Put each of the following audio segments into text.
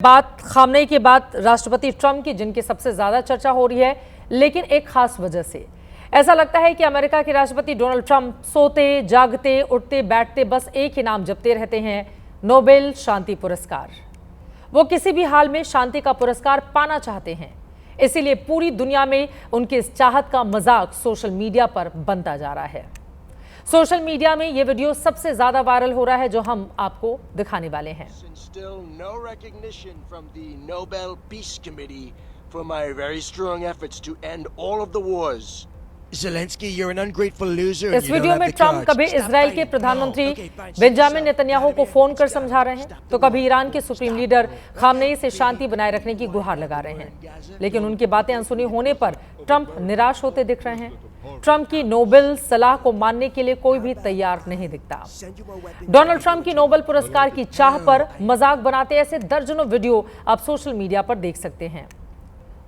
बात खामनेई के बाद राष्ट्रपति ट्रंप की, जिनकी सबसे ज्यादा चर्चा हो रही है, लेकिन एक खास वजह से ऐसा लगता है कि अमेरिका के राष्ट्रपति डोनाल्ड ट्रंप सोते जागते उठते बैठते बस एक ही नाम जपते रहते हैं, नोबेल शांति पुरस्कार। वो किसी भी हाल में शांति का पुरस्कार पाना चाहते हैं, इसीलिए पूरी दुनिया में उनकी इस चाहत का मजाक सोशल मीडिया पर बनता जा रहा है। सोशल मीडिया में ये वीडियो सबसे ज्यादा वायरल हो रहा है, जो हम आपको दिखाने वाले हैं। Still no recognition from the Nobel Peace Committee for my very strong efforts to end all of the wars. Zelensky, you're an ungrateful loser. इस वीडियो में ट्रंप कभी इजराइल के प्रधानमंत्री बेंजामिन नेतन्याहू को फोन कर समझा रहे हैं, तो कभी ईरान के सुप्रीम लीडर खामनेई से शांति बनाए रखने की गुहार लगा रहे हैं। लेकिन उनकी बातें अनसुनी होने पर ट्रंप निराश होते दिख रहे हैं। ट्रंप की नोबेल सलाह को मानने के लिए कोई भी तैयार नहीं दिखता। डोनाल्ड ट्रंप की नोबेल पुरस्कार की चाह पर मजाक बनाते ऐसे दर्जनों वीडियो आप सोशल मीडिया पर देख सकते हैं।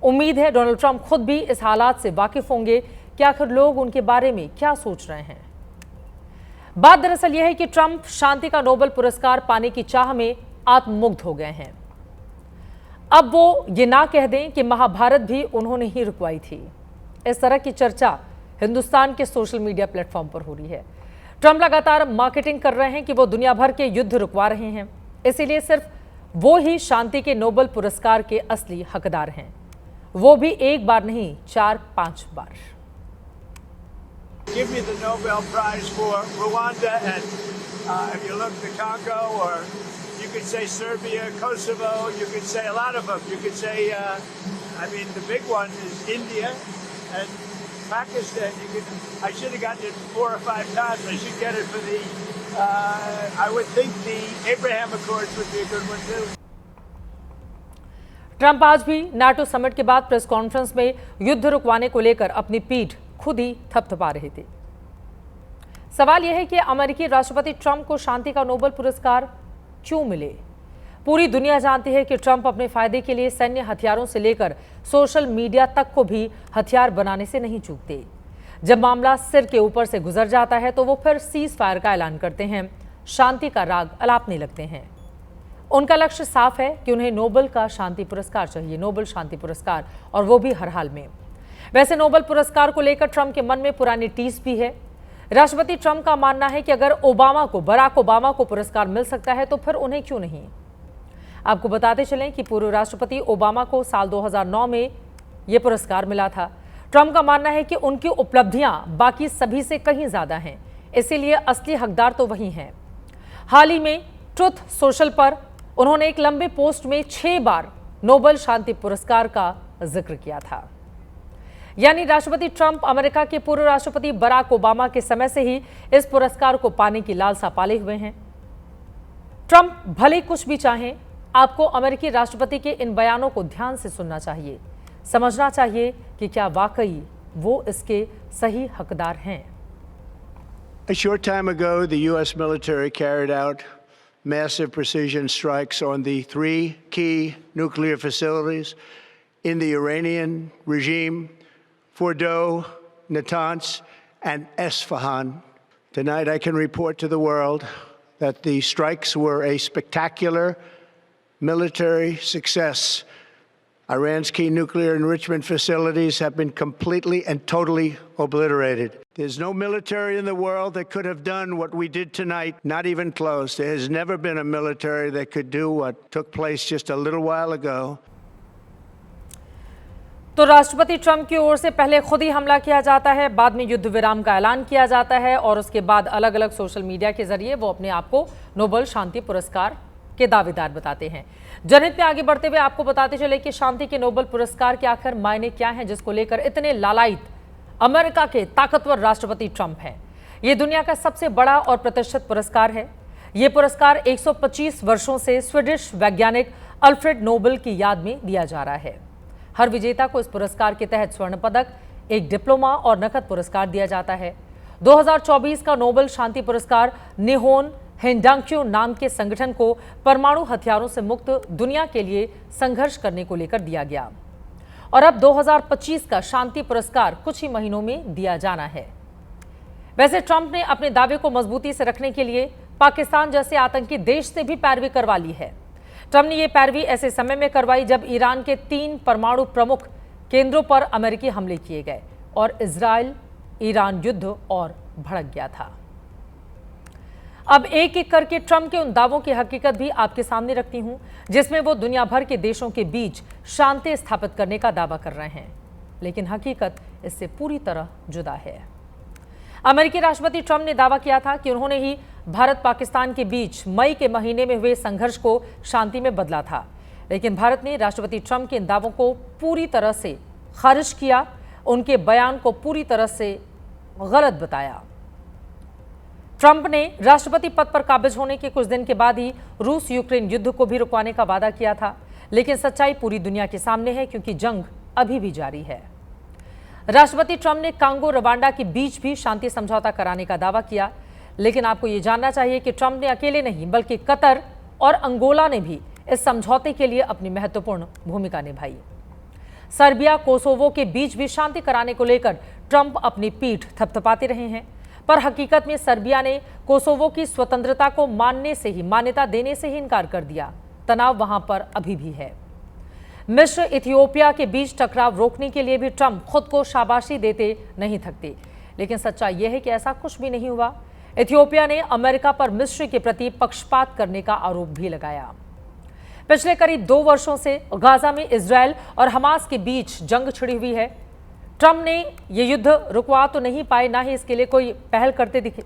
उम्मीद है डोनाल्ड ट्रंप खुद भी इस हालात से वाकिफ होंगे कि आखिर लोग उनके बारे में क्या सोच रहे हैं। बात दरअसल यह है कि ट्रंप शांति का नोबेल पुरस्कार पाने की चाह में आत्ममुग्ध हो गए हैं। अब वो ये ना कह दें कि महाभारत भी उन्होंने ही रुकवाई थी। इस तरह की चर्चा हिंदुस्तान के सोशल मीडिया प्लेटफॉर्म पर हो रही है। ट्रंप लगातार मार्केटिंग कर रहे हैं कि वो दुनिया भर के युद्ध रुकवा रहे हैं, इसीलिए सिर्फ वो ही शांति के नोबेल पुरस्कार के असली हकदार हैं, वो भी एक बार नहीं 4-5 बार। Give me the Nobel Prize for Rwanda and if you look the Congo, or you could say Serbia, Kosovo, you could say a lot of them. You could say, the big one is India and Pakistan. I should have gotten it 4 or 5 times. I should get it for the, I would think the Abraham Accords would be a good one too. Trump आज भी NATO summit के बाद press conference में युद्ध रुकवाने को लेकर अपनी पीठ खुद ही थपथपा रहे थे। सवाल यह है कि अमेरिकी राष्ट्रपति ट्रंप को शांति का नोबेल पुरस्कार क्यों मिले। पूरी दुनिया जानती है कि ट्रंप अपने फायदे के लिए सैन्य हथियारों से लेकर सोशल मीडिया तक को भी हथियार बनाने से नहीं चूकते। जब मामला सिर के ऊपर से गुजर जाता है तो वो फिर सीज फायर का ऐलान करते हैं, शांति का राग अलापने लगते हैं। उनका लक्ष्य साफ है कि उन्हें नोबेल का शांति पुरस्कार चाहिए, नोबेल शांति पुरस्कार, और वो भी हर हाल में। वैसे नोबेल पुरस्कार को लेकर ट्रंप के मन में पुरानी टीस भी है। राष्ट्रपति ट्रंप का मानना है कि अगर बराक ओबामा को पुरस्कार मिल सकता है तो फिर उन्हें क्यों नहीं। आपको बताते चलें कि पूर्व राष्ट्रपति ओबामा को साल 2009 में यह पुरस्कार मिला था। ट्रंप का मानना है कि उनकी उपलब्धियां बाकी सभी से कहीं ज्यादा हैं, इसीलिए असली हकदार तो वही हैं। हाल ही में ट्रुथ सोशल पर उन्होंने एक लंबे पोस्ट में 6 बार नोबेल शांति पुरस्कार का जिक्र किया था। यानी राष्ट्रपति ट्रंप अमेरिका के पूर्व राष्ट्रपति बराक ओबामा के समय से ही इस पुरस्कार को पाने की लालसा पाले हुए हैं। ट्रंप भले कुछ भी चाहें, आपको अमेरिकी राष्ट्रपति के इन बयानों को ध्यान से सुनना चाहिए, समझना चाहिए कि क्या वाकई वो इसके सही हकदार हैं। A short time ago, the U.S. military carried out massive precision strikes on the 3 key nuclear facilities in the Iranian regime: Fordow, Natanz, and Esfahan. Tonight I can report to the world that the strikes were a spectacular military success. Iran's key nuclear enrichment facilities have been completely and totally obliterated. There's no military in the world that could have done what we did tonight, not even close. There has never been a military that could do what took place just a little while ago. तो राष्ट्रपति Trump की ओर से पहले खुद ही हमला किया जाता है, बाद में युद्ध विराम का ऐलान किया जाता है, और उसके बाद अलग अलग सोशल मीडिया के जरिए वो अपने आप को नोबेल शांति पुरस्कार के दावेदार बताते हैं। जनहित में आगे बढ़ते हुए आपको बताते चले कि शांति के नोबेल पुरस्कार के आखिर मायने क्या हैं, जिसको लेकर इतने लालायित अमेरिका के ताकतवर राष्ट्रपति ट्रंप हैं। ये दुनिया का सबसे बड़ा और प्रतिष्ठित पुरस्कार है। ये पुरस्कार 125 वर्षों से स्वीडिश वैज्ञानिक अल्फ्रेड नोबेल की याद में दिया जा रहा है। हर विजेता को इस पुरस्कार के तहत स्वर्ण पदक, एक डिप्लोमा और नकद पुरस्कार दिया जाता है। 2024 का नोबेल शांति पुरस्कार निहोन हिंडांक्यो नाम के संगठन को परमाणु हथियारों से मुक्त दुनिया के लिए संघर्ष करने को लेकर दिया गया, और अब 2025 का शांति पुरस्कार कुछ ही महीनों में दिया जाना है। वैसे ट्रंप ने अपने दावे को मजबूती से रखने के लिए पाकिस्तान जैसे आतंकी देश से भी पैरवी करवा ली है। ट्रंप ने यह पैरवी ऐसे समय में करवाई जब ईरान के 3 परमाणु प्रमुख केंद्रों पर अमेरिकी हमले किए गए और इजराइल ईरान युद्ध और भड़क गया था। अब एक एक करके ट्रंप के उन दावों की हकीकत भी आपके सामने रखती हूं, जिसमें वो दुनिया भर के देशों के बीच शांति स्थापित करने का दावा कर रहे हैं, लेकिन हकीकत इससे पूरी तरह जुदा है। अमेरिकी राष्ट्रपति ट्रंप ने दावा किया था कि उन्होंने ही भारत पाकिस्तान के बीच मई के महीने में हुए संघर्ष को शांति में बदला था, लेकिन भारत ने राष्ट्रपति ट्रंप के इन दावों को पूरी तरह से खारिज किया, उनके बयान को पूरी तरह से गलत बताया। ट्रंप ने राष्ट्रपति पद पर काबिज होने के कुछ दिन के बाद ही रूस यूक्रेन युद्ध को भी रुकवाने का वादा किया था, लेकिन सच्चाई पूरी दुनिया के सामने है क्योंकि जंग अभी भी जारी है। राष्ट्रपति ट्रंप ने कांगो रवांडा के बीच भी शांति समझौता कराने का दावा किया, लेकिन आपको यह जानना चाहिए कि ट्रंप ने अकेले नहीं बल्कि कतर और अंगोला ने भी इस समझौते के लिए अपनी महत्वपूर्ण भूमिका निभाई। सर्बिया कोसोवो के बीच भी शांति कराने को लेकर ट्रंप अपनी पीठ थपथपाते रहे हैं, पर हकीकत में सर्बिया ने कोसोवो की स्वतंत्रता को मान्यता देने से ही इनकार कर दिया। तनाव वहां पर अभी भी है। मिस्र इथियोपिया के बीच टकराव रोकने के लिए भी ट्रंप खुद को शाबाशी देते नहीं थकते, लेकिन सच्चाई यह है कि ऐसा कुछ भी नहीं हुआ। इथियोपिया ने अमेरिका पर मिस्र के प्रति पक्षपात करने का आरोप भी लगाया। पिछले करीब 2 वर्षों से गाजा में इजरायल और हमास के बीच जंग छिड़ी हुई है। ट्रंप ने यह युद्ध रुकवा तो नहीं पाए, ना ही इसके लिए कोई पहल करते दिखे।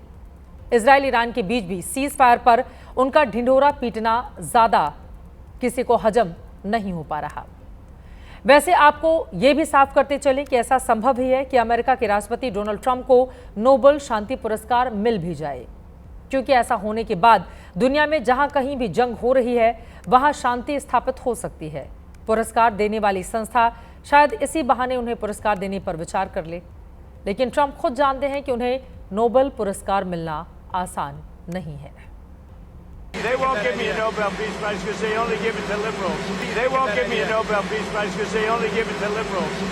इजरायल ईरान के बीच भी सीज फायर पर उनका ढिंढोरा पीटना ज्यादा किसी को हजम नहीं हो पा रहा। वैसे आपको यह भी साफ करते चले कि ऐसा संभव ही है कि अमेरिका के राष्ट्रपति डोनाल्ड ट्रंप को नोबेल शांति पुरस्कार मिल भी जाए, क्योंकि ऐसा होने के बाद दुनिया में जहां कहीं भी जंग हो रही है वहां शांति स्थापित हो सकती है। पुरस्कार देने वाली संस्था शायद इसी बहाने उन्हें पुरस्कार देने पर विचार कर ले, लेकिन ट्रंप खुद जानते हैं कि उन्हें नोबेल पुरस्कार मिलना आसान नहीं है। They won't give me a Nobel Peace Prize because they only give it to liberals. They won't give me a Nobel Peace Prize because they only give it to liberals.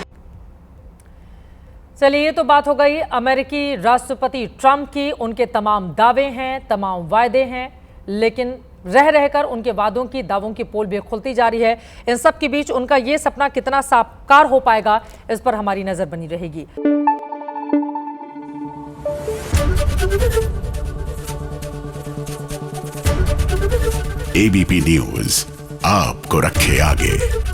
चलिए, ये तो बात हो गई अमेरिकी राष्ट्रपति ट्रंप की। उनके तमाम दावे हैं, तमाम वायदे हैं, लेकिन रह रहकर उनके वादों की दावों की पोल भी खुलती जा रही है। इन सब के बीच उनका ये सपना कितना साकार हो पाएगा, इस पर हमारी नजर बनी रहेगी। एबीपी न्यूज आपको रखे आगे।